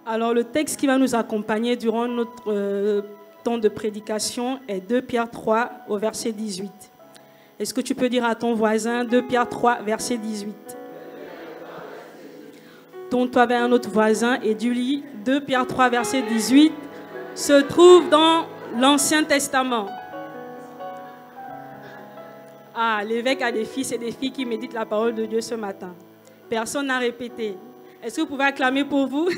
Alors, le texte qui va nous accompagner durant notre temps de prédication est 2 Pierre 3 au verset 18. Est-ce que tu peux dire à ton voisin 2 Pierre 3, verset 18? Tourne-toi vers un autre voisin et dis-lui 2 Pierre 3, verset 18 se trouve dans l'Ancien Testament. Ah, l'évêque a des fils et des filles qui méditent la parole de Dieu ce matin. Personne n'a répété. Est-ce que vous pouvez acclamer pour vous?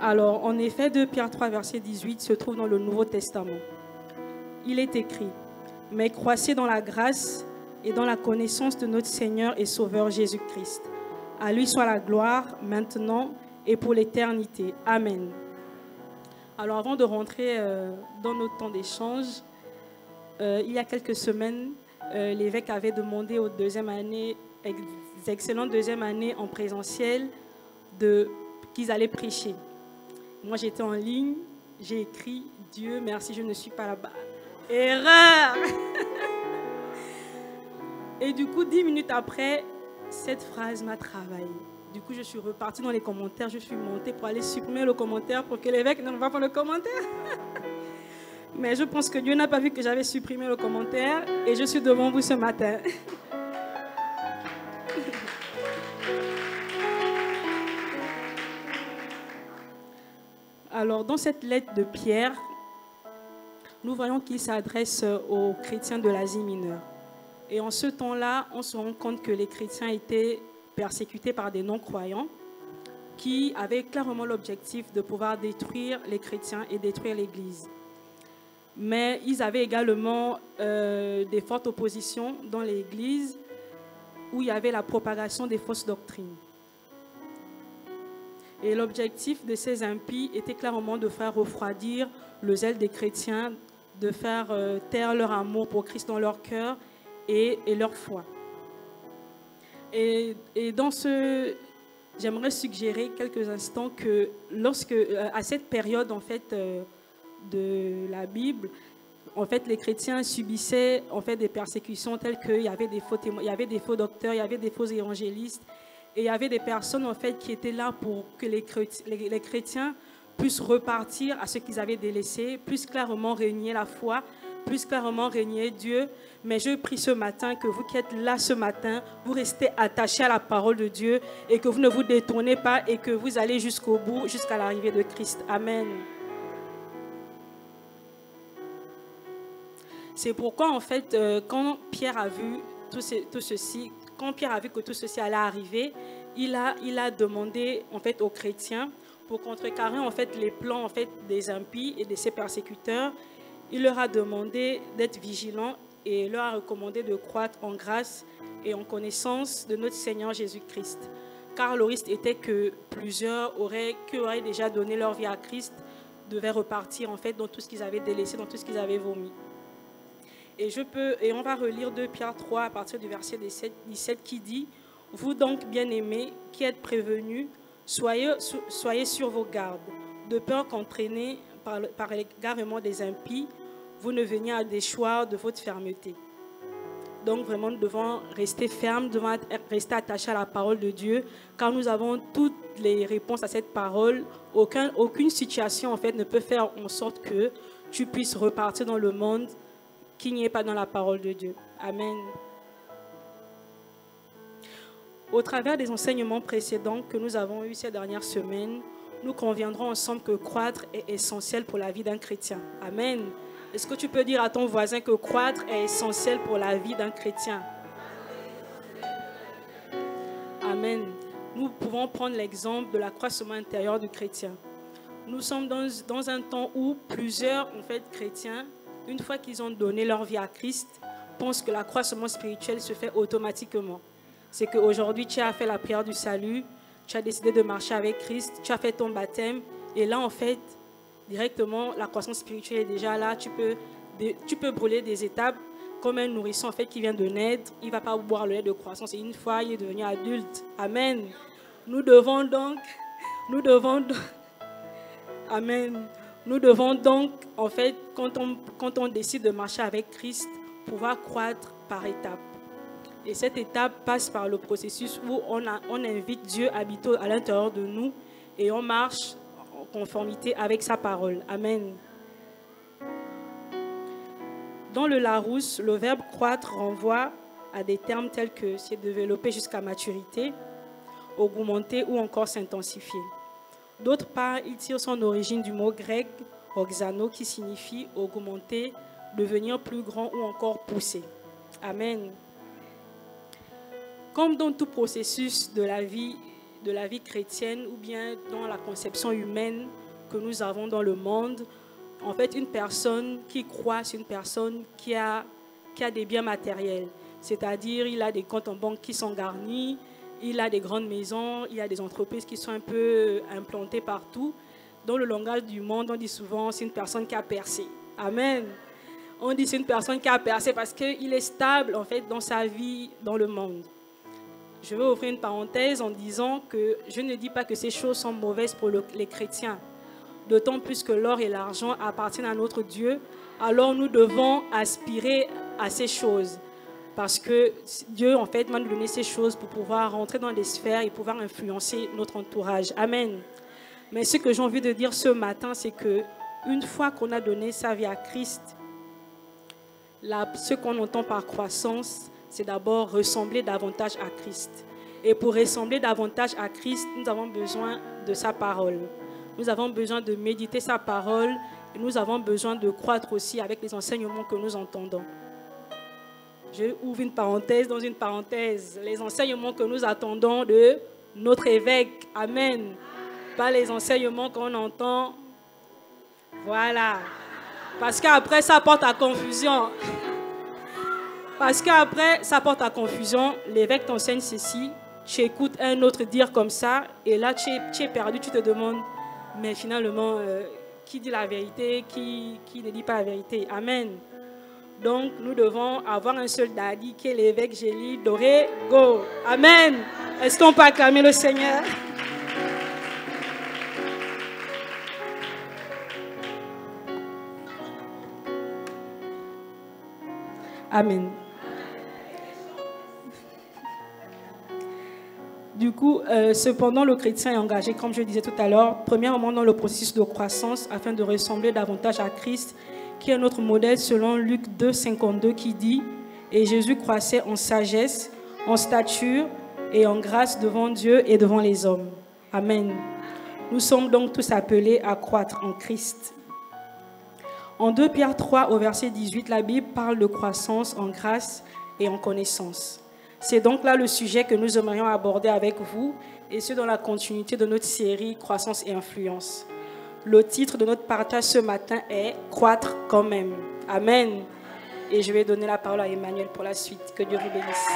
Alors, en effet, 2 Pierre 3, verset 18 se trouve dans le Nouveau Testament. Il est écrit, « Mais croissez dans la grâce et dans la connaissance de notre Seigneur et Sauveur Jésus-Christ. À lui soit la gloire, maintenant et pour l'éternité. Amen. » Alors, avant de rentrer dans notre temps d'échange, il y a quelques semaines, l'évêque avait demandé aux excellentes deuxième année en présentiel qu'ils allaient prêcher. Moi, j'étais en ligne, j'ai écrit « Dieu, merci, je ne suis pas là-bas. » Erreur! Et du coup, 10 minutes après, cette phrase m'a travaillé. Du coup, je suis repartie dans les commentaires, je suis montée pour aller supprimer le commentaire pour que l'évêque ne voit pas le commentaire. Mais je pense que Dieu n'a pas vu que j'avais supprimé le commentaire et je suis devant vous ce matin. Alors, dans cette lettre de Pierre, nous voyons qu'il s'adresse aux chrétiens de l'Asie mineure. Et en ce temps-là, on se rend compte que les chrétiens étaient persécutés par des non-croyants qui avaient clairement l'objectif de pouvoir détruire les chrétiens et détruire l'Église. Mais ils avaient également des fortes oppositions dans l'Église où il y avait la propagation des fausses doctrines. Et l'objectif de ces impies était clairement de faire refroidir le zèle des chrétiens, de faire taire leur amour pour Christ dans leur cœur et leur foi. Et dans ce, j'aimerais suggérer quelques instants que à cette période en fait de la Bible, en fait les chrétiens subissaient en fait des persécutions telles qu'il y avait des faux témoins, il y avait des faux docteurs, il y avait des faux évangélistes. Et il y avait des personnes en fait qui étaient là pour que les chrétiens puissent repartir à ce qu'ils avaient délaissé, puissent clairement régner la foi, puissent clairement régner Dieu. Mais je prie ce matin que vous qui êtes là ce matin, vous restez attachés à la parole de Dieu et que vous ne vous détournez pas et que vous allez jusqu'au bout, jusqu'à l'arrivée de Christ. Amen. C'est pourquoi en fait, quand Pierre a vu tout ceci, quand Pierre a vu que tout ceci allait arriver, il a demandé en fait aux chrétiens pour contrecarrer en fait les plans en fait des impies et de ses persécuteurs. Il leur a demandé d'être vigilants et leur a recommandé de croître en grâce et en connaissance de notre Seigneur Jésus-Christ. Car le risque était que plusieurs qui auraient déjà donné leur vie à Christ devaient repartir en fait dans tout ce qu'ils avaient délaissé, dans tout ce qu'ils avaient vomi. Et on va relire 2 Pierre 3 à partir du verset 17 qui dit « Vous donc, bien-aimés, qui êtes prévenus, soyez sur vos gardes, de peur qu'entraînés par l'égarement des impies, vous ne veniez à déchoir de votre fermeté. » Donc vraiment, nous devons rester fermes, nous devons rester attachés à la parole de Dieu, car nous avons toutes les réponses à cette parole. Aucune situation en fait ne peut faire en sorte que tu puisses repartir dans le monde qui n'y est pas dans la parole de Dieu. Amen. Au travers des enseignements précédents que nous avons eus ces dernières semaines, nous conviendrons ensemble que croître est essentiel pour la vie d'un chrétien. Amen. Est-ce que tu peux dire à ton voisin que croître est essentiel pour la vie d'un chrétien? Amen. Nous pouvons prendre l'exemple de l'accroissement intérieur du chrétien. Nous sommes dans un temps où plusieurs en fait, chrétiens, une fois qu'ils ont donné leur vie à Christ, pensent que l'accroissement spirituel se fait automatiquement. C'est qu'aujourd'hui, tu as fait la prière du salut, tu as décidé de marcher avec Christ, tu as fait ton baptême, et là, en fait, directement, la croissance spirituelle est déjà là. Tu peux brûler des étapes comme un nourrisson en fait, qui vient de naître. Il ne va pas boire le lait de croissance. Et une fois, il est devenu adulte. Amen. Nous devons donc, Amen. Nous devons donc, en fait, quand on décide de marcher avec Christ, pouvoir croître par étapes. Et cette étape passe par le processus où on invite Dieu à habiter à l'intérieur de nous et on marche en conformité avec sa parole. Amen. Dans le Larousse, le verbe croître renvoie à des termes tels que se développer jusqu'à maturité, augmenter ou encore s'intensifier. D'autre part, il tire son origine du mot grec oxano qui signifie augmenter, devenir plus grand ou encore pousser. Amen. Comme dans tout processus de la vie chrétienne ou bien dans la conception humaine que nous avons dans le monde, en fait, une personne qui croit, c'est une personne qui a des biens matériels. C'est-à-dire, il a des comptes en banque qui sont garnis, il a des grandes maisons, il a des entreprises qui sont un peu implantées partout. Dans le langage du monde, on dit souvent, c'est une personne qui a percé. Amen. On dit c'est une personne qui a percé parce qu'il est stable, en fait, dans sa vie, dans le monde. Je vais ouvrir une parenthèse en disant que je ne dis pas que ces choses sont mauvaises pour les chrétiens. D'autant plus que l'or et l'argent appartiennent à notre Dieu, alors nous devons aspirer à ces choses. Parce que Dieu, en fait, va nous donner ces choses pour pouvoir rentrer dans des sphères et pouvoir influencer notre entourage. Amen. Mais ce que j'ai envie de dire ce matin, c'est qu'une fois qu'on a donné sa vie à Christ, ce qu'on entend par croissance, c'est d'abord ressembler davantage à Christ. Et pour ressembler davantage à Christ, nous avons besoin de sa parole. Nous avons besoin de méditer sa parole et nous avons besoin de croître aussi avec les enseignements que nous entendons. Je ouvre une parenthèse dans une parenthèse. Les enseignements que nous attendons de notre évêque. Amen. Pas les enseignements qu'on entend. Voilà. Parce qu'après, ça porte à confusion. Parce qu'après, ça porte à confusion. L'évêque t'enseigne ceci. Tu écoutes un autre dire comme ça. Et là, tu es perdu. Tu te demandes, mais finalement, qui dit la vérité, qui ne dit pas la vérité. Amen. Donc, nous devons avoir un seul daddy qui est l'évêque Gély Doré-Go. Amen. Est-ce qu'on peut acclamer le Seigneur? Amen. Du coup, cependant, le chrétien est engagé, comme je disais tout à l'heure, premièrement dans le processus de croissance afin de ressembler davantage à Christ, qui est notre modèle selon Luc 2, 52, qui dit « Et Jésus croissait en sagesse, en stature et en grâce devant Dieu et devant les hommes. » Amen. Nous sommes donc tous appelés à croître en Christ. En 2 Pierre 3, au verset 18, la Bible parle de croissance en grâce et en connaissance. C'est donc là le sujet que nous aimerions aborder avec vous, et ce dans la continuité de notre série « Croissance et influence ». Le titre de notre partage ce matin est « Croître quand même ». Amen. Et je vais donner la parole à Emmanuel pour la suite. Que Dieu vous bénisse.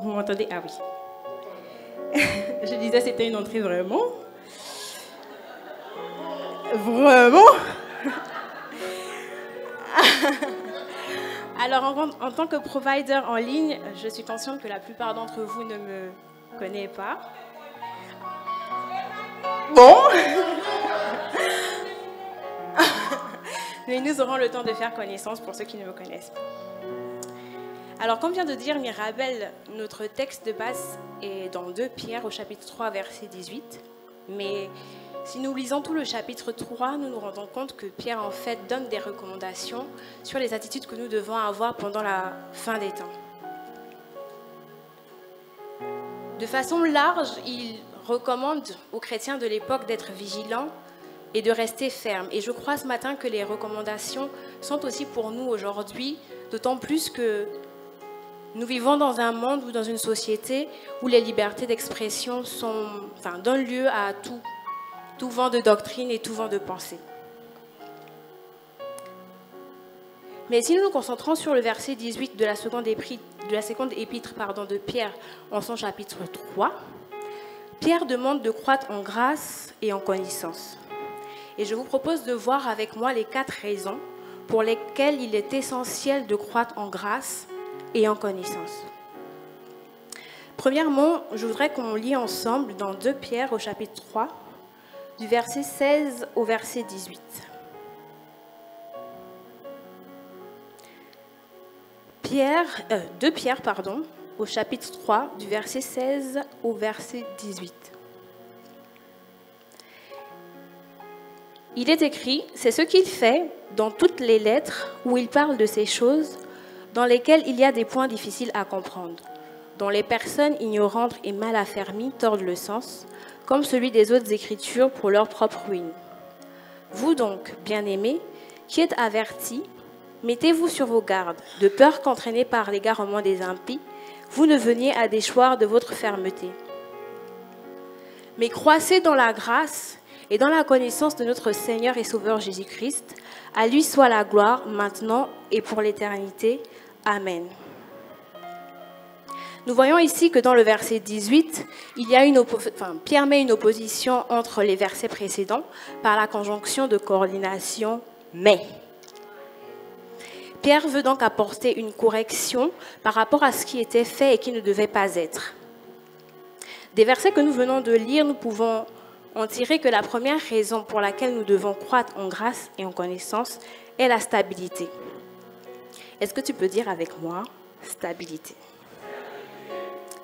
Vous m'entendez? Ah oui. Je disais, c'était une entrée vraiment. Alors, en tant que provider en ligne, je suis consciente que la plupart d'entre vous ne me connaissent pas. Bon. Mais nous aurons le temps de faire connaissance pour ceux qui ne me connaissent pas. Alors, comme vient de dire Mirabel, notre texte de base est dans 2 Pierre au chapitre 3, verset 18. Mais si nous lisons tout le chapitre 3, nous nous rendons compte que Pierre, en fait, donne des recommandations sur les attitudes que nous devons avoir pendant la fin des temps. De façon large, il recommande aux chrétiens de l'époque d'être vigilants et de rester fermes. Et je crois ce matin que les recommandations sont aussi pour nous aujourd'hui, d'autant plus que nous vivons dans un monde ou dans une société où les libertés d'expression donnent lieu à tout vent de doctrine et tout vent de pensée. Mais si nous nous concentrons sur le verset 18 de la seconde épître de Pierre en son chapitre 3, Pierre demande de croître en grâce et en connaissance. Et je vous propose de voir avec moi les 4 raisons pour lesquels il est essentiel de croître en grâce et en connaissance. Premièrement, je voudrais qu'on lit ensemble dans 2 Pierre au chapitre 3, du verset 16 au verset 18. 2 Pierre, au chapitre 3, du verset 16 au verset 18. Il est écrit, c'est ce qu'il fait dans toutes les lettres où il parle de ces choses dans lesquelles il y a des points difficiles à comprendre, dont les personnes ignorantes et mal affermies tordent le sens, comme celui des autres écritures pour leur propre ruine. Vous donc, bien-aimés, qui êtes avertis, mettez-vous sur vos gardes, de peur qu'entraînés par l'égarement des impies, vous ne veniez à déchoir de votre fermeté. Mais croissez dans la grâce et dans la connaissance de notre Seigneur et Sauveur Jésus-Christ. À lui soit la gloire, maintenant et pour l'éternité. Amen. Nous voyons ici que dans le verset 18, Pierre met une opposition entre les versets précédents par la conjonction de coordination « mais ». Pierre veut donc apporter une correction par rapport à ce qui était fait et qui ne devait pas être. Des versets que nous venons de lire, nous pouvons en tirer que la première raison pour laquelle nous devons croître en grâce et en connaissance est la stabilité. Est-ce que tu peux dire avec moi « stabilité » ?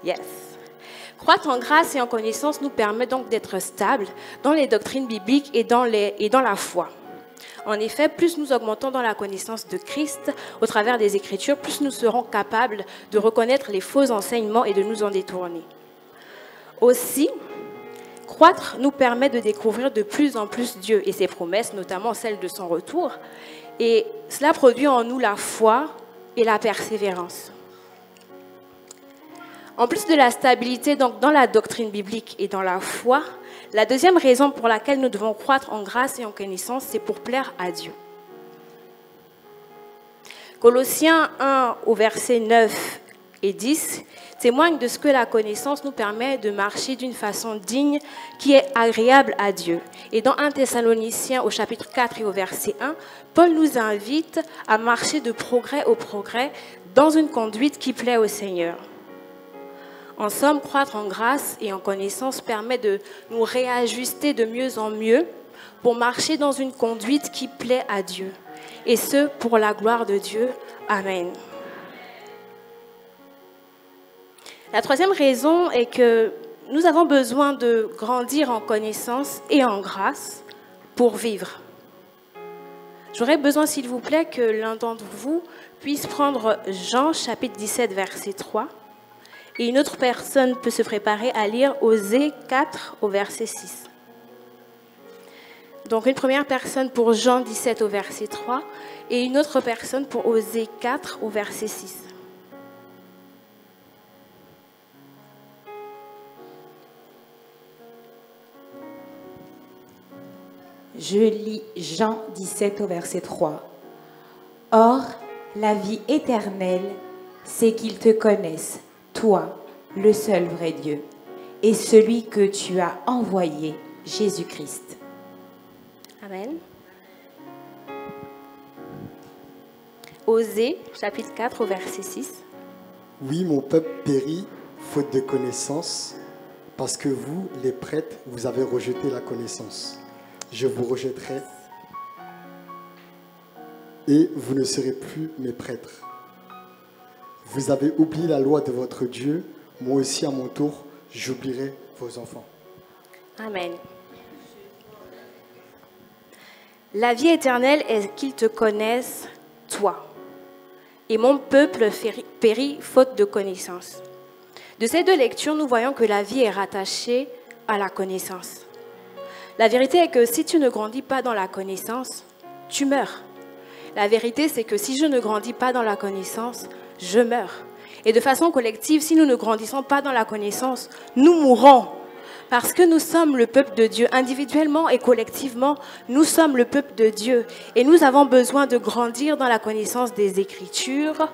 Yes. Croître en grâce et en connaissance nous permet donc d'être stables dans les doctrines bibliques et dans la foi. En effet, plus nous augmentons dans la connaissance de Christ au travers des Écritures, plus nous serons capables de reconnaître les faux enseignements et de nous en détourner. Aussi, croître nous permet de découvrir de plus en plus Dieu et ses promesses, notamment celles de son retour, et cela produit en nous la foi et la persévérance. En plus de la stabilité donc, dans la doctrine biblique et dans la foi, la deuxième raison pour laquelle nous devons croître en grâce et en connaissance, c'est pour plaire à Dieu. Colossiens 1 au verset 9 et 10 témoignent de ce que la connaissance nous permet de marcher d'une façon digne qui est agréable à Dieu. Et dans 1 Thessaloniciens au chapitre 4 et au verset 1, Paul nous invite à marcher de progrès au progrès dans une conduite qui plaît au Seigneur. En somme, croître en grâce et en connaissance permet de nous réajuster de mieux en mieux pour marcher dans une conduite qui plaît à Dieu. Et ce, pour la gloire de Dieu. Amen. La troisième raison est que nous avons besoin de grandir en connaissance et en grâce pour vivre. J'aurais besoin, s'il vous plaît, que l'un d'entre vous puisse prendre Jean, chapitre 17, verset 3. Et une autre personne peut se préparer à lire Osée 4 au verset 6. Donc une première personne pour Jean 17 au verset 3 et une autre personne pour Osée 4 au verset 6. Je lis Jean 17 au verset 3. Or, la vie éternelle, c'est qu'ils te connaissent, toi, le seul vrai Dieu, et celui que tu as envoyé, Jésus-Christ. Amen. Osée, chapitre 4, au verset 6. Oui, mon peuple périt, faute de connaissance, parce que vous, les prêtres, vous avez rejeté la connaissance. Je vous rejetterai, et vous ne serez plus mes prêtres. Vous avez oublié la loi de votre Dieu, moi aussi à mon tour, j'oublierai vos enfants. Amen. La vie éternelle est qu'ils te connaissent, toi. Et mon peuple périt faute de connaissance. De ces deux lectures, nous voyons que la vie est rattachée à la connaissance. La vérité est que si tu ne grandis pas dans la connaissance, tu meurs. La vérité, c'est que si je ne grandis pas dans la connaissance, je meurs. Et de façon collective, si nous ne grandissons pas dans la connaissance, nous mourrons. Parce que nous sommes le peuple de Dieu. Individuellement et collectivement, nous sommes le peuple de Dieu. Et nous avons besoin de grandir dans la connaissance des Écritures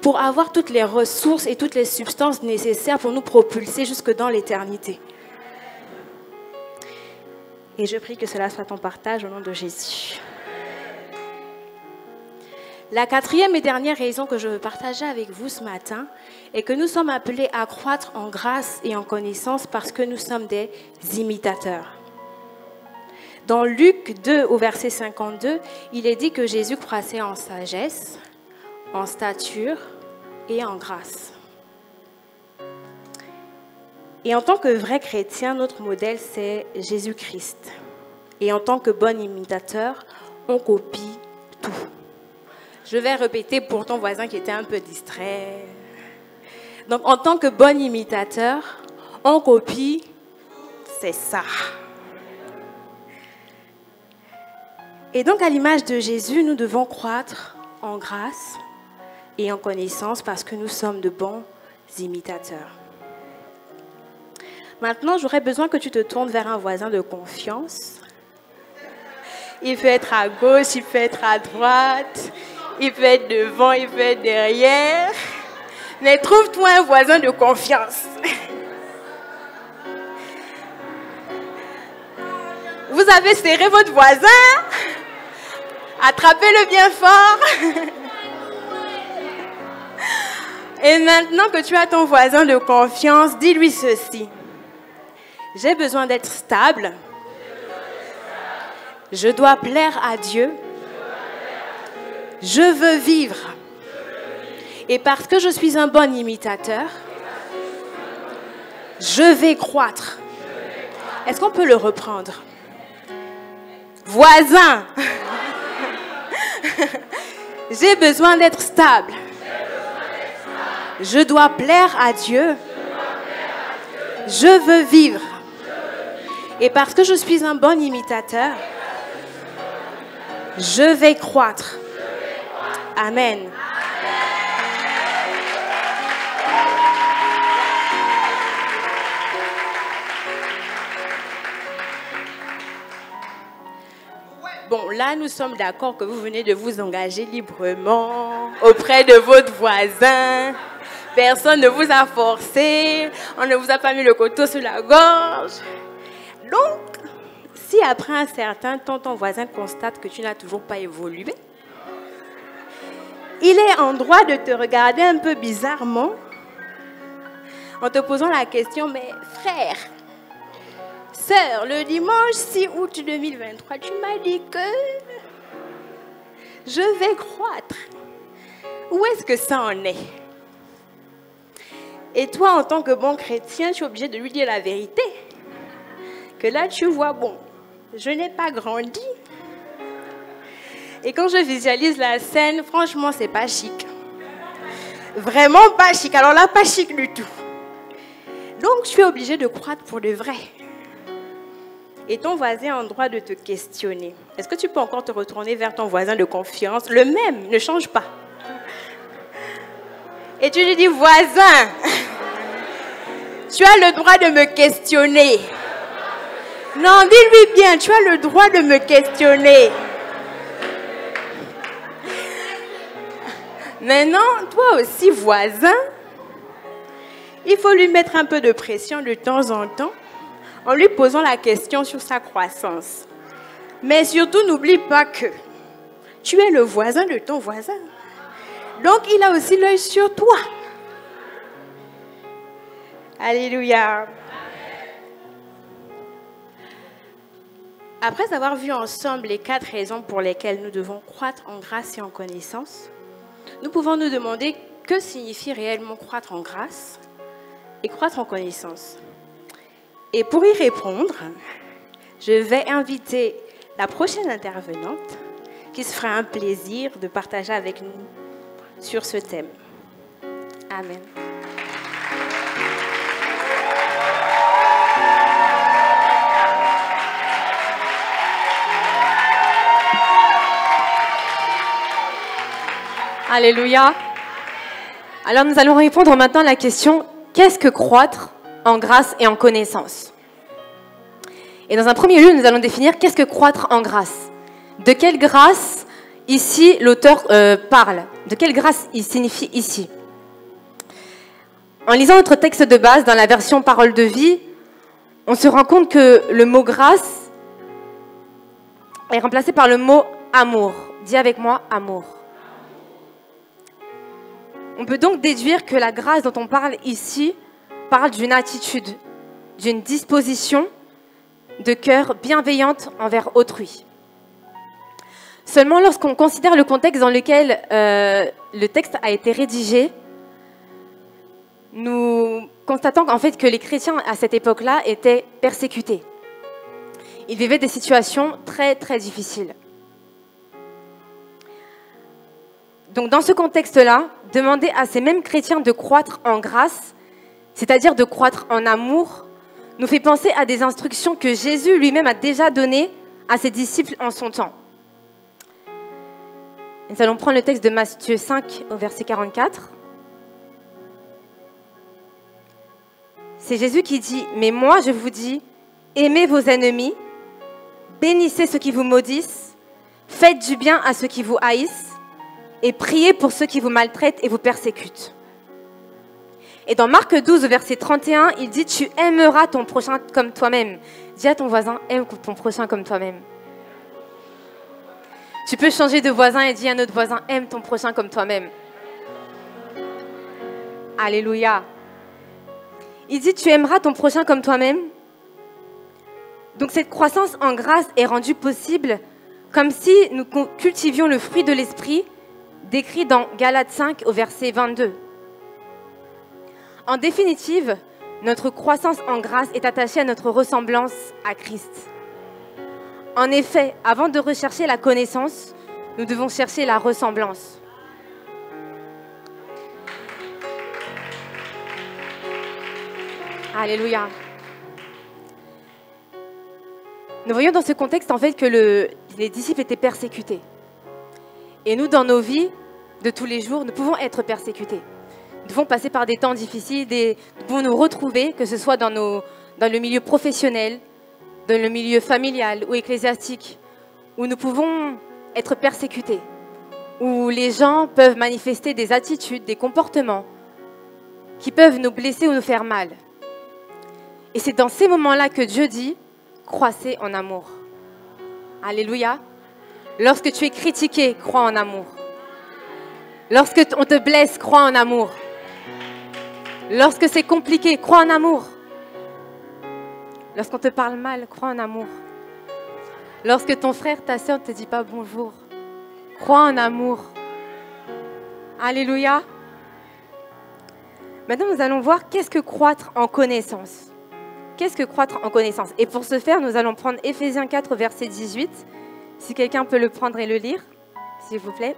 pour avoir toutes les ressources et toutes les substances nécessaires pour nous propulser jusque dans l'éternité. Et je prie que cela soit ton partage au nom de Jésus. La quatrième et dernière raison que je veux partager avec vous ce matin est que nous sommes appelés à croître en grâce et en connaissance parce que nous sommes des imitateurs. Dans Luc 2 au verset 52, il est dit que Jésus croissait en sagesse, en stature et en grâce. Et en tant que vrai chrétien, notre modèle c'est Jésus-Christ. Et en tant que bon imitateur, on copie tout. Je vais répéter pour ton voisin qui était un peu distrait. Donc, en tant que bon imitateur, on copie, c'est ça. Et donc, à l'image de Jésus, nous devons croître en grâce et en connaissance parce que nous sommes de bons imitateurs. Maintenant, j'aurais besoin que tu te tournes vers un voisin de confiance. Il peut être à gauche, il peut être à droite. Il peut être devant, il peut être derrière. Mais trouve-toi un voisin de confiance. Vous avez serré votre voisin. Attrapez-le bien fort. Et maintenant que tu as ton voisin de confiance, dis-lui ceci. J'ai besoin d'être stable. Je dois plaire à Dieu. Je veux vivre. Et parce que je suis un bon imitateur, je vais croître. Est-ce qu'on peut le reprendre? Voisin, j'ai besoin d'être stable. Je dois plaire à Dieu. Je veux vivre. Et parce que je suis un bon imitateur, je vais croître. Amen. Bon, là, nous sommes d'accord que vous venez de vous engager librement auprès de votre voisin. Personne ne vous a forcé. On ne vous a pas mis le couteau sur la gorge. Donc, si après un certain temps, ton voisin constate que tu n'as toujours pas évolué, il est en droit de te regarder un peu bizarrement en te posant la question, mais frère, sœur, le dimanche 6 août 2023, tu m'as dit que je vais croître. Où est-ce que ça en est? Et toi, en tant que bon chrétien, tu es obligé de lui dire la vérité. Que là, tu vois, bon, je n'ai pas grandi. Et quand je visualise la scène, franchement, c'est pas chic. Vraiment pas chic. Alors là, pas chic du tout. Donc, tu es obligé de croître pour de vrai. Et ton voisin a le droit de te questionner. Est-ce que tu peux encore te retourner vers ton voisin de confiance? Le même, ne change pas. Et tu lui dis, voisin, tu as le droit de me questionner. Non, dis-lui bien, tu as le droit de me questionner. Maintenant, toi aussi, voisin, il faut lui mettre un peu de pression de temps en temps en lui posant la question sur sa croissance. Mais surtout, n'oublie pas que tu es le voisin de ton voisin. Donc, il a aussi l'œil sur toi. Alléluia. Après avoir vu ensemble les 4 raisons pour lesquelles nous devons croître en grâce et en connaissance, nous pouvons nous demander que signifie réellement croître en grâce et croître en connaissance. Et pour y répondre, je vais inviter la prochaine intervenante qui se fera un plaisir de partager avec nous sur ce thème. Amen. Alléluia. Alors nous allons répondre maintenant à la question, qu'est-ce que croître en grâce et en connaissance? Et dans un premier lieu, nous allons définir qu'est-ce que croître en grâce. De quelle grâce ici l'auteur parle? De quelle grâce il signifie ici? En lisant notre texte de base dans la version Parole de vie, on se rend compte que le mot grâce est remplacé par le mot amour. Dis avec moi, amour. On peut donc déduire que la grâce dont on parle ici parle d'une attitude, d'une disposition de cœur bienveillante envers autrui. Seulement lorsqu'on considère le contexte dans lequel le texte a été rédigé, nous constatons en fait que les chrétiens à cette époque-là étaient persécutés. Ils vivaient des situations très très difficiles. Donc dans ce contexte-là, demander à ces mêmes chrétiens de croître en grâce, c'est-à-dire de croître en amour, nous fait penser à des instructions que Jésus lui-même a déjà données à ses disciples en son temps. Nous allons prendre le texte de Matthieu 5 au verset 44. C'est Jésus qui dit « Mais moi je vous dis, aimez vos ennemis, bénissez ceux qui vous maudissent, faites du bien à ceux qui vous haïssent, et priez pour ceux qui vous maltraitent et vous persécutent. » Et dans Marc 12, verset 31, il dit « Tu aimeras ton prochain comme toi-même. » Dis à ton voisin « Aime ton prochain comme toi-même. » Tu peux changer de voisin et dire à un autre voisin « Aime ton prochain comme toi-même. » Alléluia. Il dit « Tu aimeras ton prochain comme toi-même. » Donc cette croissance en grâce est rendue possible comme si nous cultivions le fruit de l'esprit décrit dans Galates 5 au verset 22. En définitive, notre croissance en grâce est attachée à notre ressemblance à Christ. En effet, avant de rechercher la connaissance, nous devons chercher la ressemblance. Alléluia. Nous voyons dans ce contexte en fait que les disciples étaient persécutés. Et nous, dans nos vies de tous les jours, nous pouvons être persécutés. Nous devons passer par des temps difficiles, nous pouvons nous retrouver, que ce soit dans le milieu professionnel, dans le milieu familial ou ecclésiastique, où nous pouvons être persécutés, où les gens peuvent manifester des attitudes, des comportements qui peuvent nous blesser ou nous faire mal. Et c'est dans ces moments-là que Dieu dit « Croissez en amour ». Alléluia. Lorsque tu es critiqué, crois en amour. Lorsque on te blesse, crois en amour. Lorsque c'est compliqué, crois en amour. Lorsqu'on te parle mal, crois en amour. Lorsque ton frère, ta soeur ne te dit pas bonjour, crois en amour. Alléluia. Maintenant, nous allons voir qu'est-ce que croître en connaissance. Qu'est-ce que croître en connaissance? Et pour ce faire, nous allons prendre Éphésiens 4, verset 18. Si quelqu'un peut le prendre et le lire, s'il vous plaît.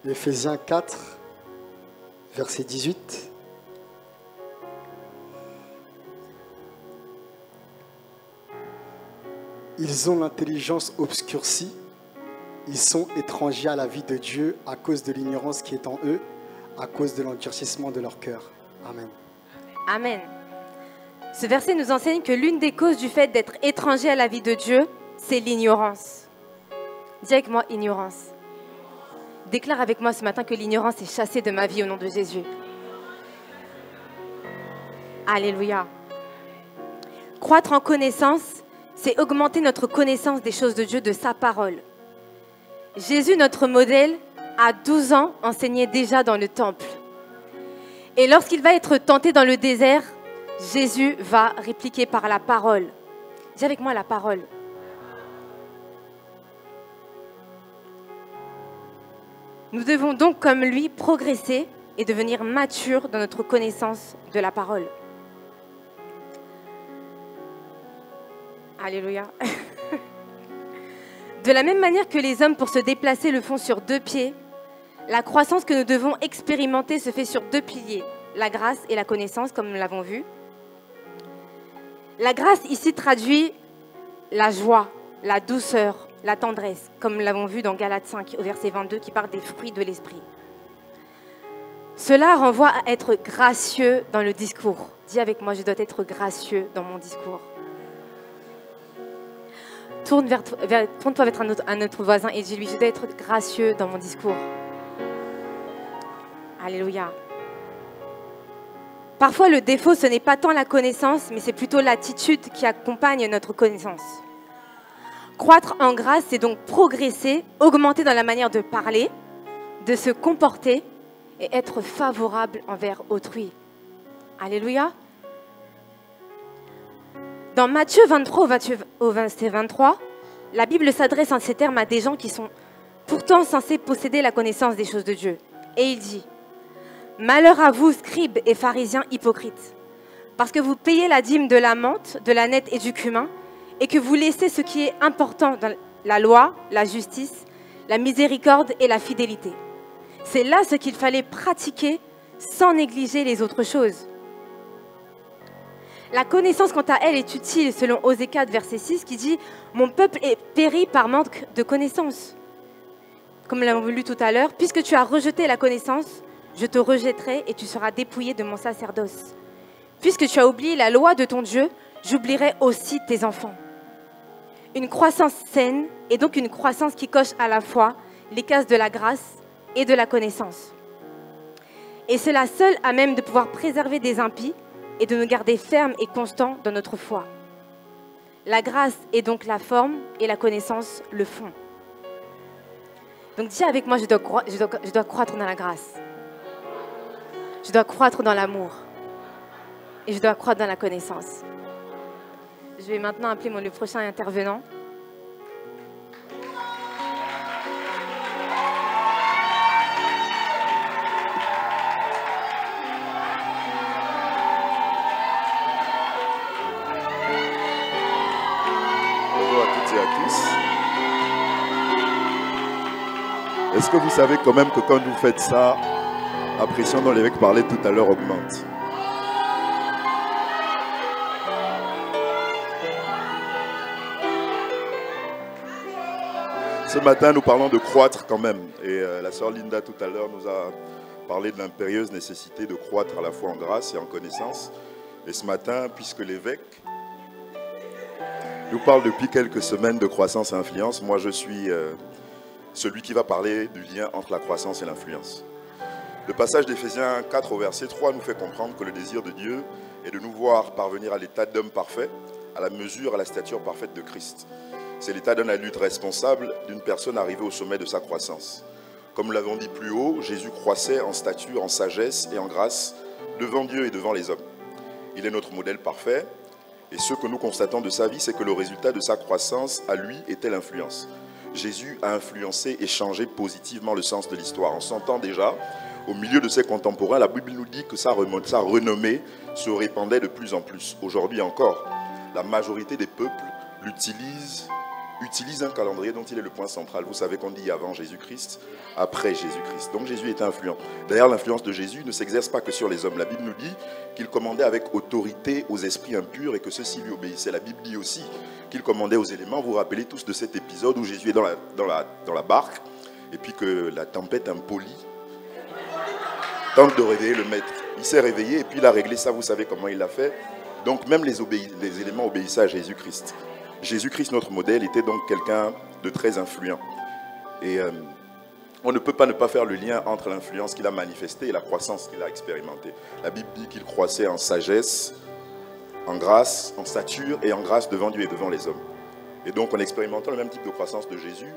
Éphésiens 4, verset 18. Ils ont l'intelligence obscurcie, ils sont étrangers à la vie de Dieu à cause de l'ignorance qui est en eux, à cause de l'endurcissement de leur cœur. Amen. Amen. Ce verset nous enseigne que l'une des causes du fait d'être étranger à la vie de Dieu, c'est l'ignorance. Dis avec moi, ignorance. Déclare avec moi ce matin que l'ignorance est chassée de ma vie au nom de Jésus. Alléluia. Croître en connaissance, c'est augmenter notre connaissance des choses de Dieu, de sa parole. Jésus, notre modèle, à 12 ans, enseignait déjà dans le temple. Et lorsqu'il va être tenté dans le désert, Jésus va répliquer par la parole. Dis avec moi la parole. Nous devons donc, comme lui, progresser et devenir matures dans notre connaissance de la parole. Alléluia. De la même manière que les hommes, pour se déplacer, le font sur 2 pieds, la croissance que nous devons expérimenter se fait sur 2 piliers, la grâce et la connaissance, comme nous l'avons vu. La grâce ici traduit la joie, la douceur, la tendresse, comme nous l'avons vu dans Galates 5, au verset 22, qui parle des fruits de l'esprit. Cela renvoie à être gracieux dans le discours. Dis avec moi, je dois être gracieux dans mon discours. Tourne-toi vers un autre voisin et dis-lui, je dois être gracieux dans mon discours. Alléluia. Parfois, le défaut, ce n'est pas tant la connaissance, mais c'est plutôt l'attitude qui accompagne notre connaissance. Croître en grâce, c'est donc progresser, augmenter dans la manière de parler, de se comporter et être favorable envers autrui. Alléluia. Dans Matthieu 23 au verset 23, la Bible s'adresse en ces termes à des gens qui sont pourtant censés posséder la connaissance des choses de Dieu. Et il dit: malheur à vous, scribes et pharisiens hypocrites, parce que vous payez la dîme de la menthe, de la nette et du cumin, et que vous laissez ce qui est important dans la loi, la justice, la miséricorde et la fidélité. C'est là ce qu'il fallait pratiquer sans négliger les autres choses. La connaissance, quant à elle, est utile, selon Osée 4, verset 6, qui dit « Mon peuple est péri par manque de connaissance ». Comme nous l'avons lu tout à l'heure, « Puisque tu as rejeté la connaissance, je te rejetterai et tu seras dépouillé de mon sacerdoce. Puisque tu as oublié la loi de ton Dieu, j'oublierai aussi tes enfants. » Une croissance saine est donc une croissance qui coche à la fois les cases de la grâce et de la connaissance. Et c'est la seule à même de pouvoir préserver des impies et de nous garder fermes et constants dans notre foi. La grâce est donc la forme et la connaissance le fond. Donc dis avec moi, je dois croître dans la grâce. Je dois croître dans l'amour. Et je dois croître dans la connaissance. Je vais maintenant appeler le prochain intervenant. Bonjour à toutes et à tous. Est-ce que vous savez quand même que quand vous faites ça, la pression dont l'évêque parlait tout à l'heure augmente? Ce matin, nous parlons de croître quand même. Et la sœur Linda tout à l'heure nous a parlé de l'impérieuse nécessité de croître à la fois en grâce et en connaissance. Et ce matin, puisque l'évêque nous parle depuis quelques semaines de croissance et influence, moi je suis celui qui va parler du lien entre la croissance et l'influence. Le passage d'Éphésiens 4 au verset 3 nous fait comprendre que le désir de Dieu est de nous voir parvenir à l'état d'homme parfait, à la mesure, à la stature parfaite de Christ. C'est l'état d'un adulte responsable d'une personne arrivée au sommet de sa croissance. Comme nous l'avons dit plus haut, Jésus croissait en stature, en sagesse et en grâce devant Dieu et devant les hommes. Il est notre modèle parfait et ce que nous constatons de sa vie, c'est que le résultat de sa croissance à lui était l'influence. Jésus a influencé et changé positivement le sens de l'histoire. On s'entend déjà, au milieu de ses contemporains, la Bible nous dit que sa renommée se répandait de plus en plus. Aujourd'hui encore, la majorité des peuples utilise un calendrier dont il est le point central. Vous savez qu'on dit avant Jésus-Christ, après Jésus-Christ. Donc Jésus était influent. D'ailleurs, l'influence de Jésus ne s'exerce pas que sur les hommes. La Bible nous dit qu'il commandait avec autorité aux esprits impurs et que ceux-ci lui obéissaient. La Bible dit aussi qu'il commandait aux éléments. Vous vous rappelez tous de cet épisode où Jésus est dans la barque et puis que la tempête impolie tente de réveiller le maître. Il s'est réveillé et puis il a réglé ça. Vous savez comment il l'a fait. Donc même les éléments obéissaient à Jésus-Christ. Jésus-Christ, notre modèle, était donc quelqu'un de très influent. Et on ne peut pas ne pas faire le lien entre l'influence qu'il a manifestée et la croissance qu'il a expérimentée. La Bible dit qu'il croissait en sagesse, en grâce, en stature et en grâce devant Dieu et devant les hommes. Et donc en expérimentant le même type de croissance de Jésus,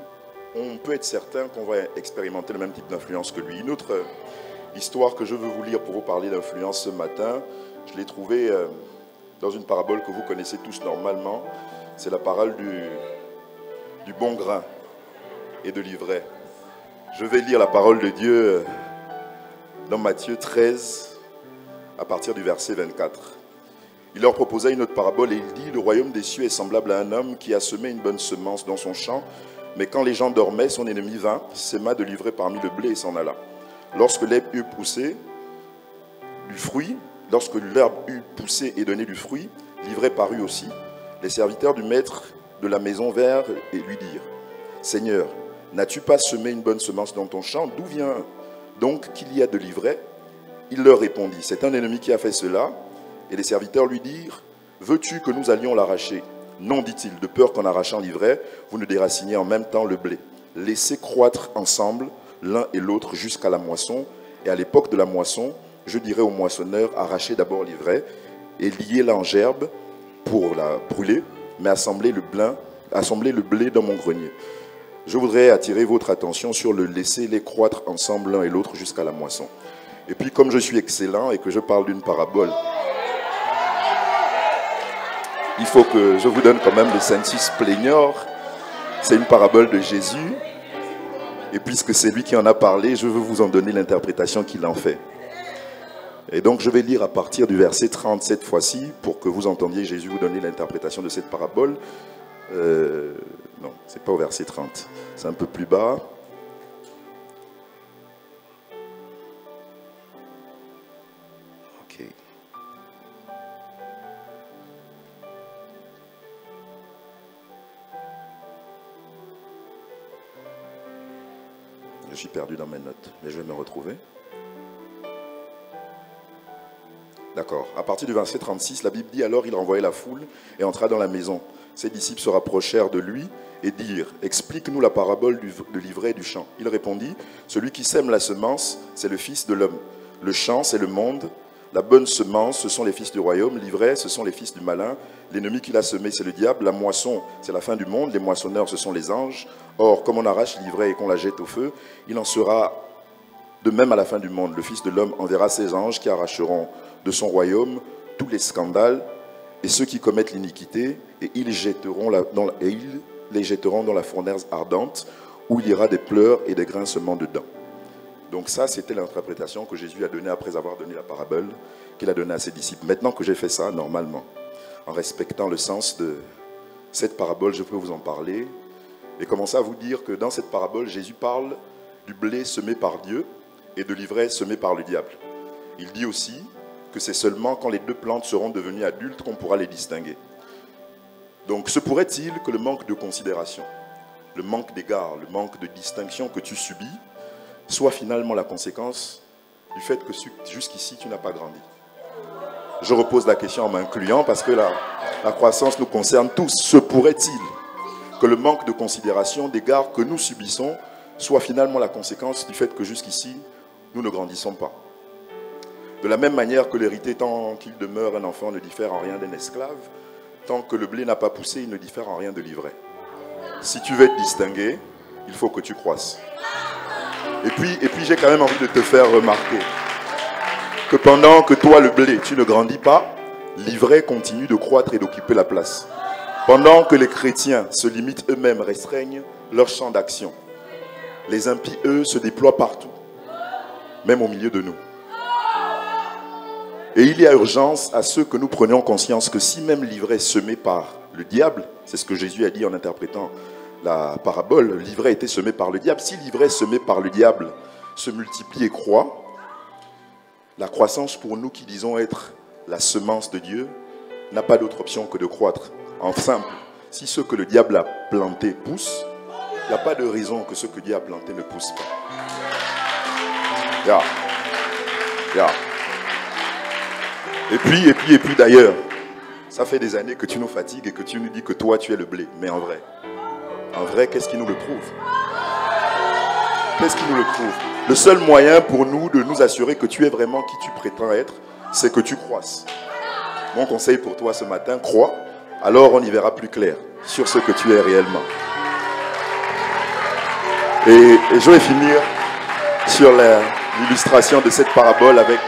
on peut être certain qu'on va expérimenter le même type d'influence que lui. Une autre histoire que je veux vous lire pour vous parler d'influence ce matin, je l'ai trouvée dans une parabole que vous connaissez tous normalement. C'est la parole du bon grain et de l'ivraie. Je vais lire la parole de Dieu dans Matthieu 13, à partir du verset 24. Il leur proposa une autre parabole et il dit: le royaume des cieux est semblable à un homme qui a semé une bonne semence dans son champ, mais quand les gens dormaient, son ennemi vint, sema de l'ivraie parmi le blé et s'en alla. Lorsque l'herbe eut poussé et donné du fruit, l'ivraie parut aussi. Les serviteurs du maître de la maison vinrent et lui dirent: Seigneur, n'as-tu pas semé une bonne semence dans ton champ? D'où vient donc qu'il y a de l'ivraie? Il leur répondit: c'est un ennemi qui a fait cela. Et les serviteurs lui dirent: veux-tu que nous allions l'arracher? Non, dit-il, de peur qu'en arrachant l'ivraie, vous ne déraciniez en même temps le blé. Laissez croître ensemble l'un et l'autre jusqu'à la moisson. Et à l'époque de la moisson, je dirai au moissonneur, arrachez d'abord l'ivraie et liez-la en gerbe pour la brûler, mais assemblez le blé dans mon grenier. Je voudrais attirer votre attention sur le laisser-les croître ensemble l'un et l'autre jusqu'à la moisson. Et puis comme je suis excellent et que je parle d'une parabole, il faut que je vous donne quand même le sensus plenior. C'est une parabole de Jésus. Et puisque c'est lui qui en a parlé, je veux vous en donner l'interprétation qu'il en fait. Et donc je vais lire à partir du verset 30 cette fois-ci pour que vous entendiez Jésus vous donner l'interprétation de cette parabole. Non, c'est pas au verset 30, c'est un peu plus bas. Ok. Je suis perdu dans mes notes, mais je vais me retrouver. D'accord. À partir du verset 36, la Bible dit, alors il renvoya la foule et entra dans la maison. Ses disciples se rapprochèrent de lui et dirent, explique-nous la parabole de l'ivraie et du champ. Il répondit, celui qui sème la semence, c'est le Fils de l'homme. Le champ, c'est le monde. La bonne semence, ce sont les fils du royaume. L'ivraie, ce sont les fils du malin. L'ennemi qui l'a semé, c'est le diable. La moisson, c'est la fin du monde. Les moissonneurs, ce sont les anges. Or, comme on arrache l'ivraie et qu'on la jette au feu, il en sera de même à la fin du monde. Le Fils de l'homme enverra ses anges qui arracheront de son royaume tous les scandales et ceux qui commettent l'iniquité, et ils les jetteront dans la fournaise ardente, où il y aura des pleurs et des grincements de dents. Donc ça, c'était l'interprétation que Jésus a donnée après avoir donné la parabole qu'il a donnée à ses disciples. Maintenant que j'ai fait ça, normalement, en respectant le sens de cette parabole, je peux vous en parler et commencer à vous dire que dans cette parabole, Jésus parle du blé semé par Dieu et de l'ivraie semé par le diable. Il dit aussi que c'est seulement quand les deux plantes seront devenues adultes qu'on pourra les distinguer. Donc, se pourrait-il que le manque de considération, le manque d'égard, le manque de distinction que tu subis soit finalement la conséquence du fait que jusqu'ici tu n'as pas grandi? Je repose la question en m'incluant parce que la croissance nous concerne tous. Se pourrait-il que le manque de considération, d'égard que nous subissons soit finalement la conséquence du fait que jusqu'ici nous ne grandissons pas? De la même manière que l'héritier, tant qu'il demeure un enfant, ne diffère en rien d'un esclave, tant que le blé n'a pas poussé, il ne diffère en rien de l'ivraie. Si tu veux te distinguer, il faut que tu croisses. Et puis j'ai quand même envie de te faire remarquer que pendant que toi, le blé, tu ne grandis pas, l'ivraie continue de croître et d'occuper la place. Pendant que les chrétiens se limitent eux-mêmes, restreignent leur champ d'action, les impies, eux, se déploient partout, même au milieu de nous. Et il y a urgence à ceux que nous prenions conscience que si même l'ivraie semée par le diable, c'est ce que Jésus a dit en interprétant la parabole, l'ivraie était semée par le diable. Si l'ivraie semée par le diable se multiplie et croît, la croissance pour nous qui disons être la semence de Dieu n'a pas d'autre option que de croître. En simple, si ce que le diable a planté pousse, il n'y a pas de raison que ce que Dieu a planté ne pousse pas. Et puis d'ailleurs, ça fait des années que tu nous fatigues et que tu nous dis que toi tu es le blé. Mais en vrai, qu'est-ce qui nous le prouve? Qu'est-ce qui nous le prouve? Le seul moyen pour nous de nous assurer que tu es vraiment qui tu prétends être, c'est que tu croisses. Mon conseil pour toi ce matin, crois, alors on y verra plus clair sur ce que tu es réellement. Et je vais finir sur l'illustration de cette parabole avec